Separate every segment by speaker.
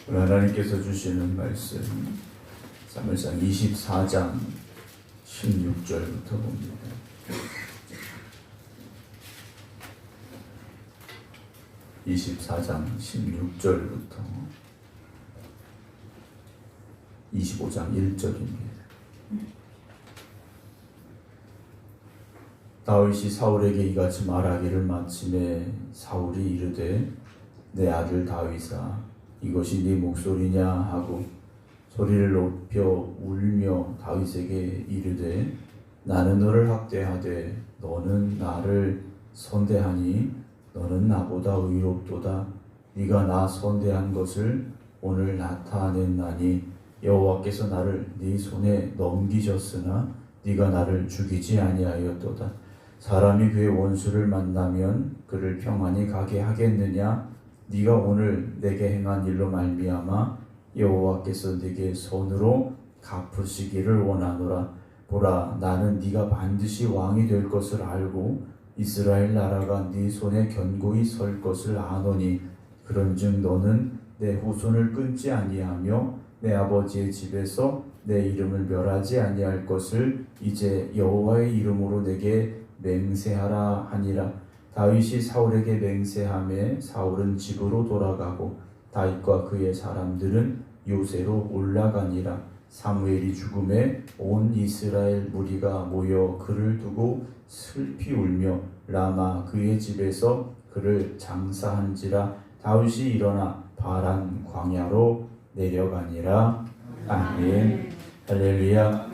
Speaker 1: 오늘 하나님께서 주시는 말씀 사무엘상 24장 16절부터 봅니다. 24장 16절부터 25장 1절입니다. 다윗이 사울에게 이같이 말하기를 마침에 사울이 이르되 내 아들 다윗아 이것이 네 목소리냐 하고 소리를 높여 울며 다윗에게 이르되 나는 너를 학대하되 너는 나를 선대하니 너는 나보다 의롭도다. 네가 나 선대한 것을 오늘 나타냈나니 여호와께서 나를 네 손에 넘기셨으나 네가 나를 죽이지 아니하였도다. 사람이 그의 원수를 만나면 그를 평안히 가게 하겠느냐? 네가 오늘 내게 행한 일로 말미암아 여호와께서 네게 손으로 갚으시기를 원하노라. 보라, 나는 네가 반드시 왕이 될 것을 알고 이스라엘 나라가 네 손에 견고히 설 것을 아노니 그런즉 너는 내 후손을 끊지 아니하며 내 아버지의 집에서 내 이름을 멸하지 아니할 것을 이제 여호와의 이름으로 내게 맹세하라 하니라. 다윗이 사울에게 맹세하매 사울은 집으로 돌아가고 다윗과 그의 사람들은 요새로 올라가니라. 사무엘이 죽음에 온 이스라엘 무리가 모여 그를 두고 슬피 울며 라마 그의 집에서 그를 장사한지라. 다윗이 일어나 바란 광야로 내려가니라. 아멘. 할렐루야.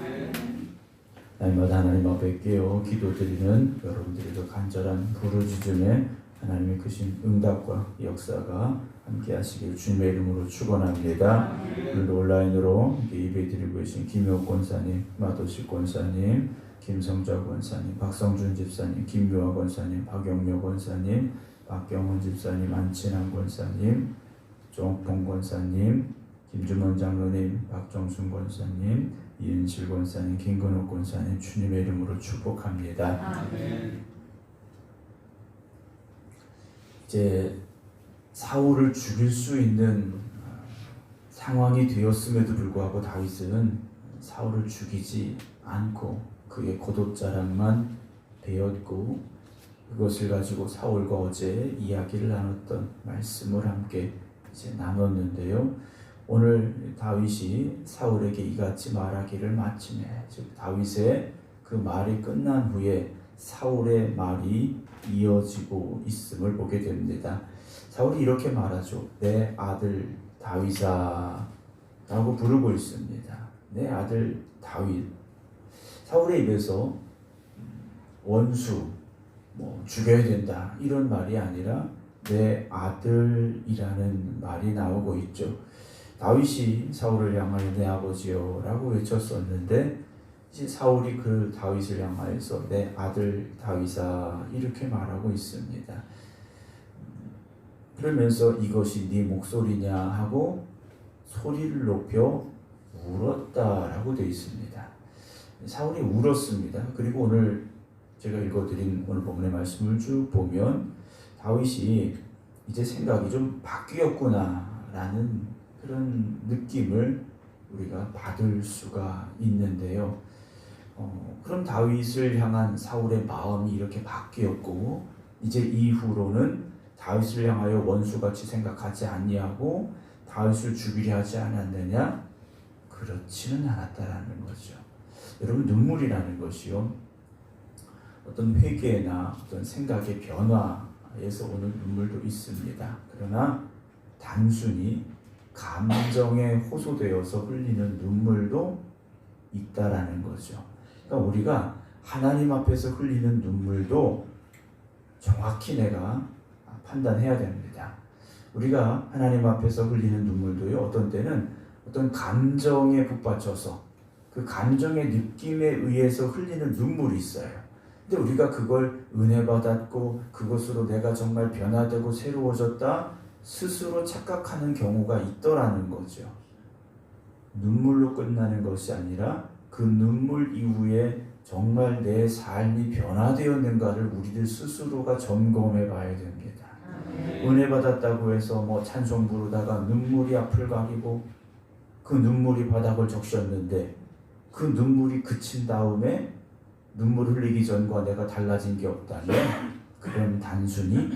Speaker 1: 날마다 하나님 앞에 깨어 기도드리는 여러분들에게 간절한 부르짖음에 하나님의 크신 응답과 역사가 함께 하시길 주님의 이름으로 축원합니다. 오늘도 온라인으로 예배드리고 계신 김효 권사님, 마도식 권사님, 김성자 권사님, 박성준 집사님, 김묘아 권사님, 박영묘 권사님, 박경원 집사님, 안친환 권사님, 종봉 권사님, 김주문 장로님, 박정순 권사님, 이은실 권사님, 김건욱 권사님 주님의 이름으로 축복합니다. 아멘. 이제 사울을 죽일 수 있는 상황이 되었음에도 불구하고 다윗은 사울을 죽이지 않고 그의 고독자랑만 배웠고 그것을 가지고 사울과 어제 이야기를 나눴던 말씀을 함께 이제 나눴는데요. 오늘 다윗이 사울에게 이같이 말하기를 마침에, 즉 다윗의 그 말이 끝난 후에 사울의 말이 이어지고 있음을 보게 됩니다. 사울이 이렇게 말하죠. 내 아들 다윗아 라고 부르고 있습니다. 내 아들 다윗. 사울의 입에서 원수, 죽여야 된다 이런 말이 아니라 내 아들이라는 말이 나오고 있죠. 다윗이 사울을 향하여 내 아버지여 라고 외쳤었는데 이제 사울이 그 다윗을 향하여서 내 아들 다윗아 이렇게 말하고 있습니다. 그러면서 이것이 네 목소리냐 하고 소리를 높여 울었다라고 되어 있습니다. 사울이 울었습니다. 그리고 오늘 제가 읽어드린 오늘 본문의 말씀을 쭉 보면 다윗이 이제 생각이 좀 바뀌었구나 라는 그런 느낌을 우리가 받을 수가 있는데요. 그럼 다윗을 향한 사울의 마음이 이렇게 바뀌었고 이제 이후로는 다윗을 향하여 원수같이 생각하지 아니하고 다윗을 죽이려 하지 않았느냐? 그렇지는 않았다라는 거죠. 여러분, 눈물이라는 것이요, 어떤 회개나 어떤 생각의 변화에서 오는 눈물도 있습니다. 그러나 단순히 감정에 호소되어서 흘리는 눈물도 있다라는 거죠. 그러니까 우리가 하나님 앞에서 흘리는 눈물도 정확히 내가 판단해야 됩니다. 우리가 하나님 앞에서 흘리는 눈물도요, 어떤 때는 어떤 감정에 북받쳐서 그 감정의 느낌에 의해서 흘리는 눈물이 있어요. 근데 우리가 그걸 은혜 받았고 그것으로 내가 정말 변화되고 새로워졌다 스스로 착각하는 경우가 있더라는 거죠. 눈물로 끝나는 것이 아니라 그 눈물 이후에 정말 내 삶이 변화되었는가를 우리들 스스로가 점검해 봐야 됩니다. 은혜 받았다고 해서 뭐 찬송 부르다가 눈물이 앞을 가리고 그 눈물이 바닥을 적셨는데 그 눈물이 그친 다음에 눈물 흘리기 전과 내가 달라진 게 없다면 그건 단순히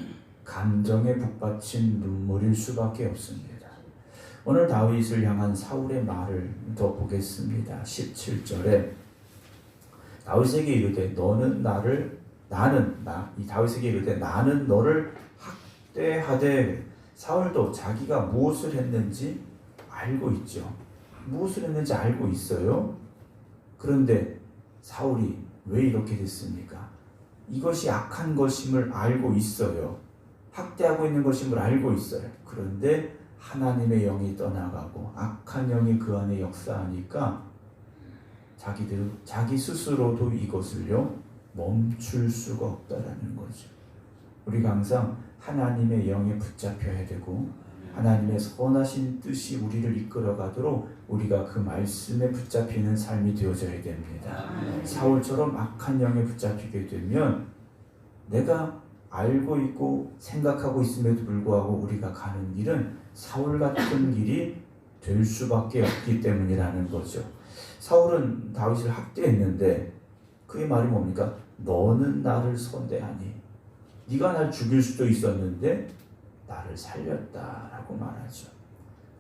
Speaker 1: 감정에 북받친 눈물일 수밖에 없습니다. 오늘 다윗을 향한 사울의 말을 더 보겠습니다. 17절에 다윗에게 이르되 이 다윗에게 이르되 나는 너를 학대하되. 사울도 자기가 무엇을 했는지 알고 있죠. 무엇을 했는지 알고 있어요. 그런데 사울이 왜 이렇게 됐습니까? 이것이 악한 것임을 알고 있어요. 학대하고 있는 것임을 알고 있어요. 그런데 하나님의 영이 떠나가고 악한 영이 그 안에 역사하니까 자기 스스로도 이것을요 멈출 수가 없다라는 거죠. 우리가 항상 하나님의 영에 붙잡혀야 되고 하나님의 선하신 뜻이 우리를 이끌어가도록 우리가 그 말씀에 붙잡히는 삶이 되어져야 됩니다. 사울처럼 악한 영에 붙잡히게 되면 내가 알고 있고 생각하고 있음에도 불구하고 우리가 가는 길은 사울 같은 길이 될 수밖에 없기 때문이라는 거죠. 사울은 다윗을 학대했는데 그의 말이 뭡니까? 너는 나를 선대하니. 네가 날 죽일 수도 있었는데 나를 살렸다라고 말하죠.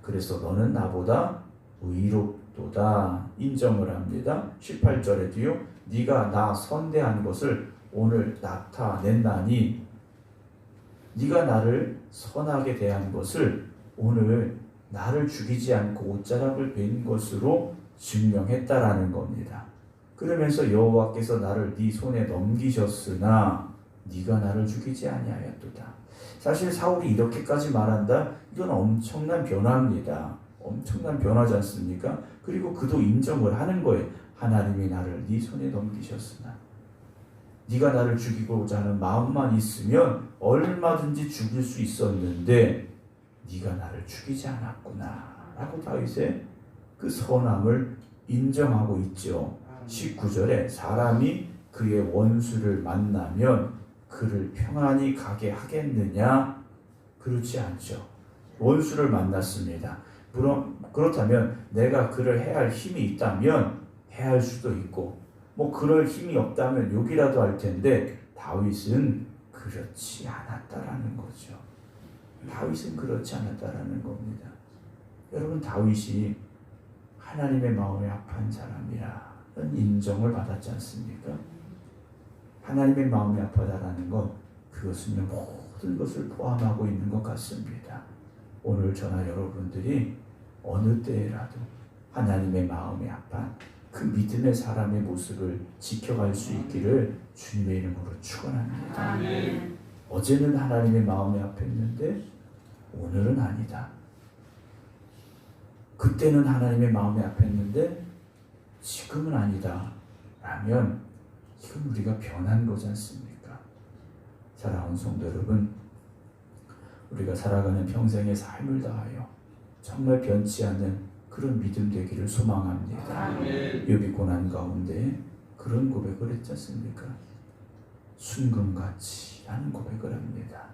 Speaker 1: 그래서 너는 나보다 의롭도다 인정을 합니다. 18절에도요. 네가 나 선대한 것을 오늘 나타냈나니 네가 나를 선하게 대한 것을 오늘 나를 죽이지 않고 옷자락을 벤 것으로 증명했다라는 겁니다. 그러면서 여호와께서 나를 네 손에 넘기셨으나 네가 나를 죽이지 아니하였도다. 사실 사울이 이렇게까지 말한다. 이건 엄청난 변화입니다. 엄청난 변화지 않습니까? 그리고 그도 인정을 하는 거예요. 하나님이 나를 네 손에 넘기셨으나 네가 나를 죽이고자 하는 마음만 있으면 얼마든지 죽일 수 있었는데 네가 나를 죽이지 않았구나 라고 다윗의 그 선함을 인정하고 있죠. 19절에 사람이 그의 원수를 만나면 그를 평안히 가게 하겠느냐? 그렇지 않죠. 원수를 만났습니다. 그렇다면 내가 그를 해할 힘이 있다면 해할 수도 있고 뭐 그럴 힘이 없다면 욕이라도 할 텐데 다윗은 그렇지 않았다라는 거죠. 다윗은 그렇지 않았다라는 겁니다. 여러분 다윗이 하나님의 마음에 합한 사람이라는 인정을 받았지 않습니까? 하나님의 마음이 아프다라는 것 그것은 모든 것을 포함하고 있는 것 같습니다. 오늘 저나 여러분들이 어느 때라도 하나님의 마음에 합한 그 믿음의 사람의 모습을 지켜갈 수 있기를 주님의 이름으로 축원합니다. 아멘. 어제는 하나님의 마음에 합했는데 오늘은 아니다. 그때는 하나님의 마음에 합했는데 지금은 아니다. 라면 이건 우리가 변한 거지 않습니까? 사랑하는 성도 여러분, 우리가 살아가는 평생의 삶을 다하여 정말 변치 않는 그런 믿음 되기를 소망합니다. 욥이 고난 가운데 그런 고백을 했지 않습니까? 순금같이 라는 고백을 합니다.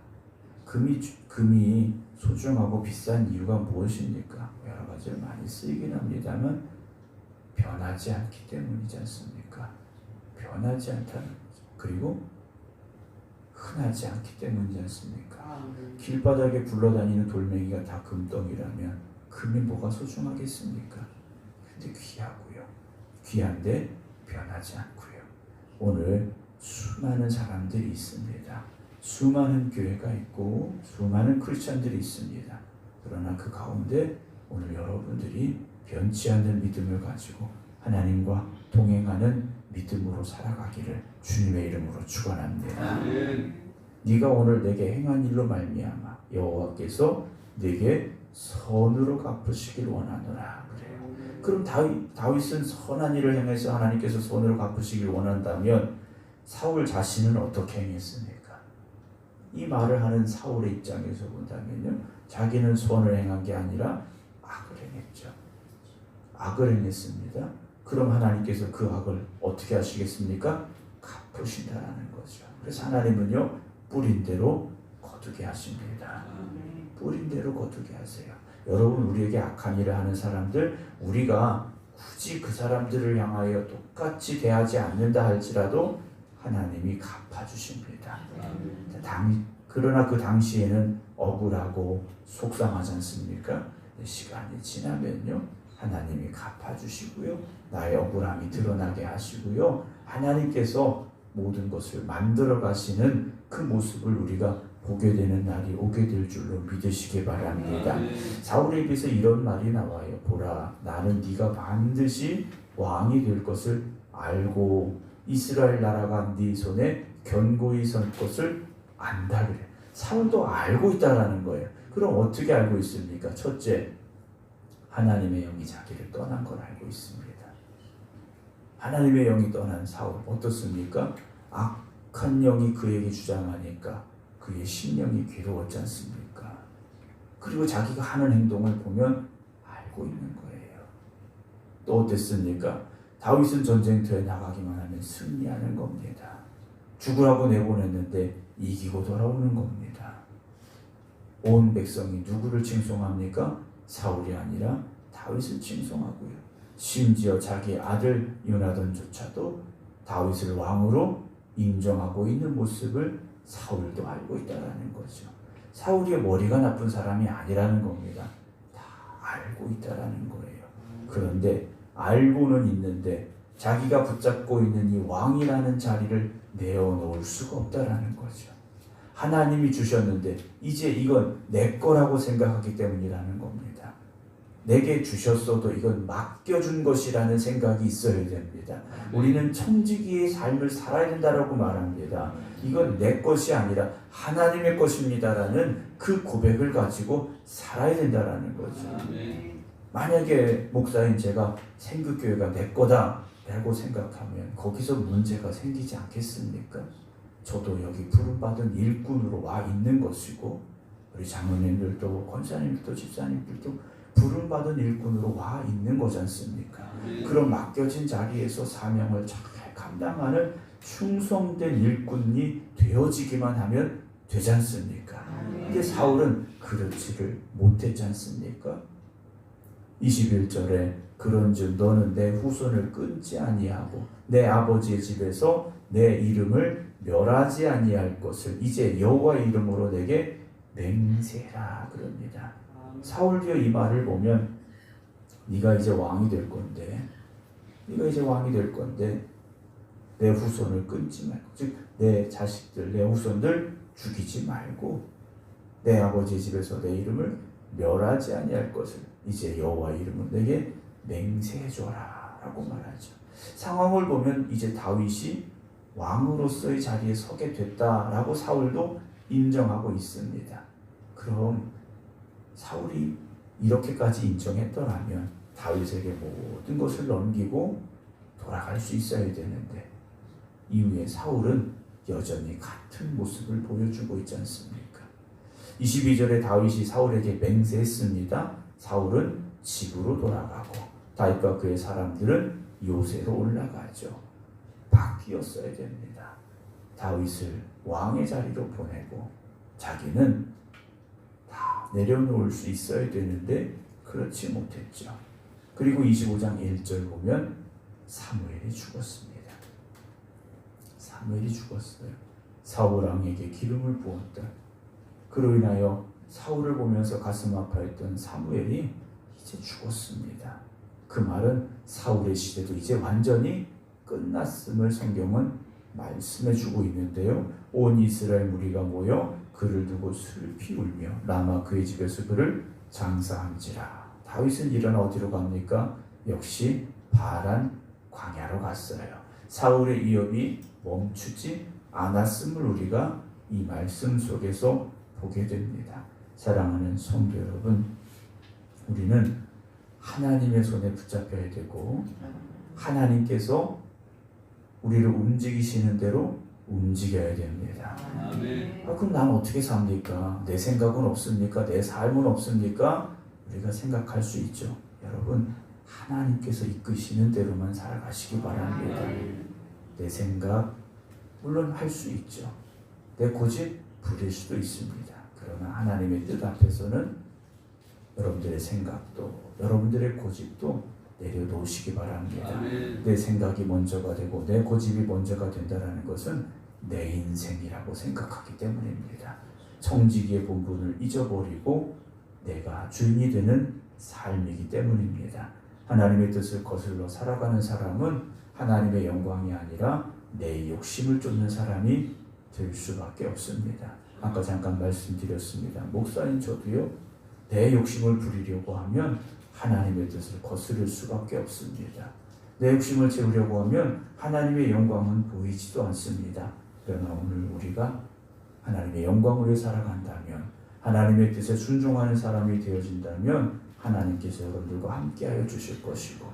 Speaker 1: 금이 소중하고 비싼 이유가 무엇입니까? 여러 가지를 많이 쓰이긴 합니다만 변하지 않기 때문이지 않습니까? 변하지 않다는 거죠. 그리고 흔하지 않기 때문이지 않습니까? 길바닥에 굴러다니는 돌멩이가 다 금덩이라면 금이 뭐가 소중하겠습니까? 근데 귀하고요. 귀한데 변하지 않고요. 오늘 수많은 사람들이 있습니다. 수많은 교회가 있고 수많은 크리스천들이 있습니다. 그러나 그 가운데 오늘 여러분들이 변치 않는 믿음을 가지고 하나님과 동행하는 믿음으로 살아가기를 주님의 이름으로 축원합니다. 네가 오늘 내게 행한 일로 말미암아 여호와께서 내게 선으로 갚으시길 원하노라 그래요. 그럼 다윗은 선한 일을 행해서 하나님께서 선으로 갚으시길 원한다면 사울 자신은 어떻게 행했습니까? 이 말을 하는 사울의 입장에서 본다면요, 자기는 선을 행한 게 아니라 악을 행했죠. 악을 행했습니다. 그럼 하나님께서 그 악을 어떻게 하시겠습니까? 갚으신다라는 거죠. 그래서 하나님은요 뿌린 대로 거두게 하십니다. 뿌린 대로 거두게 하세요. 여러분, 우리에게 악한 일을 하는 사람들, 우리가 굳이 그 사람들을 향하여 똑같이 대하지 않는다 할지라도 하나님이 갚아주십니다. 그러나 그 당시에는 억울하고 속상하지 않습니까? 시간이 지나면요, 하나님이 갚아주시고요, 나의 억울함이 드러나게 하시고요, 하나님께서 모든 것을 만들어 가시는 그 모습을 우리가 보게 되는 날이 오게 될 줄로 믿으시기 바랍니다. 사울에 비해서 이런 말이 나와요. 보라, 나는 네가 반드시 왕이 될 것을 알고 이스라엘 나라가 네 손에 견고히 선 것을 안다 그래. 사울도 알고 있다라는 거예요. 그럼 어떻게 알고 있습니까? 첫째, 하나님의 영이 자기를 떠난 걸 알고 있습니다. 하나님의 영이 떠난 사울 어떻습니까? 악한 영이 그에게 주장하니까 그의 심령이 괴로웠지 않습니까? 그리고 자기가 하는 행동을 보면 알고 있는 거예요. 또 어땠습니까? 다윗은 전쟁터에 나가기만 하면 승리하는 겁니다. 죽으라고 내보냈는데 이기고 돌아오는 겁니다. 온 백성이 누구를 칭송합니까? 사울이 아니라 다윗을 칭송하고요. 심지어 자기 아들 요나단조차도 다윗을 왕으로 인정하고 있는 모습을 사울도 알고 있다는 거죠. 사울이 머리가 나쁜 사람이 아니라는 겁니다. 다 알고 있다는 거예요. 그런데 알고는 있는데 자기가 붙잡고 있는 이 왕이라는 자리를 내어놓을 수가 없다는 거죠. 하나님이 주셨는데 이제 이건 내 거라고 생각하기 때문이라는 겁니다. 내게 주셨어도 이건 맡겨준 것이라는 생각이 있어야 됩니다. 우리는 청지기의 삶을 살아야 된다라고 말합니다. 이건 내 것이 아니라 하나님의 것입니다라는 그 고백을 가지고 살아야 된다라는 거죠. 만약에 목사인 제가 생극교회가 내 거다라고 생각하면 거기서 문제가 생기지 않겠습니까? 저도 여기 부름받은 일꾼으로 와 있는 것이고 우리 장로님들도 권사님들도 집사님들도 부름받은 일꾼으로 와 있는 거지 않습니까? 그런 맡겨진 자리에서 사명을 잘 감당하는 충성된 일꾼이 되어지기만 하면 되지 않습니까? 근데 사울은 그렇지를 못했지 않습니까? 21절에 그런즉 너는 내 후손을 끊지 아니하고 내 아버지의 집에서 내 이름을 멸하지 아니할 것을 이제 여호와의 이름으로 내게 맹세라 그럽니다. 사울의 이 말을 보면 네가 이제 왕이 될 건데 내 후손을 끊지 말고, 즉 내 자식들, 내 후손들 죽이지 말고 내 아버지의 집에서 내 이름을 멸하지 아니할 것을 이제 여호와의 이름으로 내게 맹세해줘라 라고 말하죠. 상황을 보면 이제 다윗이 왕으로서의 자리에 서게 됐다라고 사울도 인정하고 있습니다. 그럼 사울이 이렇게까지 인정했더라면 다윗에게 모든 것을 넘기고 돌아갈 수 있어야 되는데 이후에 사울은 여전히 같은 모습을 보여주고 있지 않습니까? 22절에 다윗이 사울에게 맹세했습니다. 사울은 집으로 돌아가고 다윗과 그의 사람들은 요새로 올라가죠. 바뀌었어야 됩니다. 다윗을 왕의 자리로 보내고 자기는 다 내려놓을 수 있어야 되는데 그렇지 못했죠. 그리고 25장 1절 보면 사무엘이 죽었습니다. 사무엘이 죽었어요. 사울 왕에게 기름을 부었다. 그로 인하여 사울을 보면서 가슴 아파했던 사무엘이 이제 죽었습니다. 그 말은 사울의 시대도 이제 완전히 끝났음을 성경은 말씀해주고 있는데요. 온 이스라엘 무리가 모여 그를 두고 슬피 울며 라마 그의 집에서 그를 장사한지라. 다윗은 일어나 어디로 갑니까? 역시 바란 광야로 갔어요. 사울의 위협이 멈추지 않았음을 우리가 이 말씀 속에서 보게 됩니다. 사랑하는 성도 여러분, 우리는 하나님의 손에 붙잡혀야 되고 하나님께서 우리를 움직이시는 대로 움직여야 됩니다. 그럼 난 어떻게 삽니까? 내 생각은 없습니까? 내 삶은 없습니까? 우리가 생각할 수 있죠. 여러분, 하나님께서 이끄시는 대로만 살아가시기 바랍니다. 내 생각 물론 할 수 있죠. 내 고집 부릴 수도 있습니다. 그러나 하나님의 뜻 앞에서는 여러분들의 생각도 여러분들의 고집도 내려놓으시기 바랍니다.
Speaker 2: 아멘.
Speaker 1: 내 생각이 먼저가 되고 내 고집이 먼저가 된다는 것은 내 인생이라고 생각하기 때문입니다. 청지기의 본분을 잊어버리고 내가 주인이 되는 삶이기 때문입니다. 하나님의 뜻을 거슬러 살아가는 사람은 하나님의 영광이 아니라 내 욕심을 쫓는 사람이 될 수밖에 없습니다. 아까 잠깐 말씀드렸습니다. 목사인 저도요, 내 욕심을 부리려고 하면 하나님의 뜻을 거스를 수밖에 없습니다. 내 욕심을 채우려고 하면 하나님의 영광은 보이지도 않습니다. 그러나 오늘 우리가 하나님의 영광을 위해 살아간다면, 하나님의 뜻에 순종하는 사람이 되어진다면 하나님께서 여러분들과 함께하여 주실 것이고,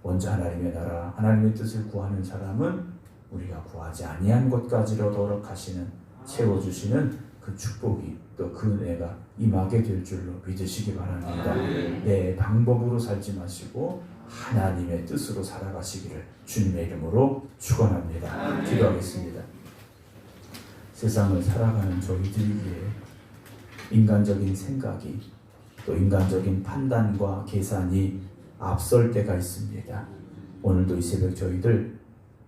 Speaker 1: 먼저 하나님의 나라, 하나님의 뜻을 구하는 사람은 우리가 구하지 아니한 것까지로도 허락하시는, 채워주시는 그 축복이 또 그 은혜가 임하게 될 줄로 믿으시기 바랍니다. 내 방법으로 살지 마시고 하나님의 뜻으로 살아가시기를 주님의 이름으로 축원합니다. 기도하겠습니다. 세상을 살아가는 저희들에게 인간적인 생각이 또 인간적인 판단과 계산이 앞설 때가 있습니다. 오늘도 이 새벽 저희들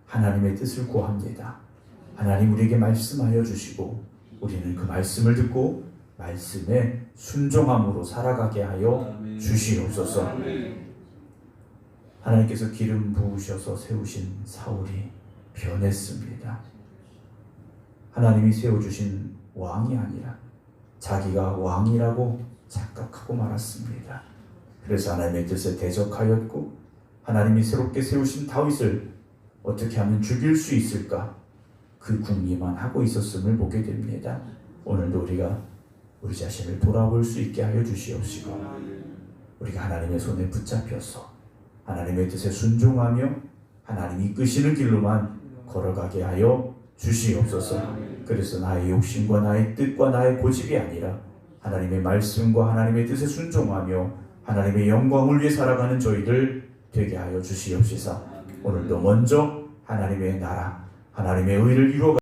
Speaker 1: 하나님의 뜻을 구합니다. 하나님 우리에게 말씀하여 주시고 우리는 그 말씀을 듣고 말씀에 순종함으로 살아가게 하여 주시옵소서. 하나님께서 기름 부으셔서 세우신 사울이 변했습니다. 하나님이 세워주신 왕이 아니라 자기가 왕이라고 착각하고 말았습니다. 그래서 하나님의 뜻에 대적하였고, 하나님이 새롭게 세우신 다윗을 어떻게 하면 죽일 수 있을까, 그 궁리만 하고 있었음을 보게 됩니다. 오늘도 우리가 우리 자신을 돌아볼 수 있게 하여 주시옵시고, 우리가 하나님의 손에 붙잡혀서 하나님의 뜻에 순종하며 하나님이 이끄시는 길로만 걸어가게 하여 주시옵소서. 그래서 나의 욕심과 나의 뜻과 나의 고집이 아니라 하나님의 말씀과 하나님의 뜻에 순종하며 하나님의 영광을 위해 살아가는 저희들 되게 하여 주시옵소서. 오늘도 먼저 하나님의 나라, 하나님의 의를 이루어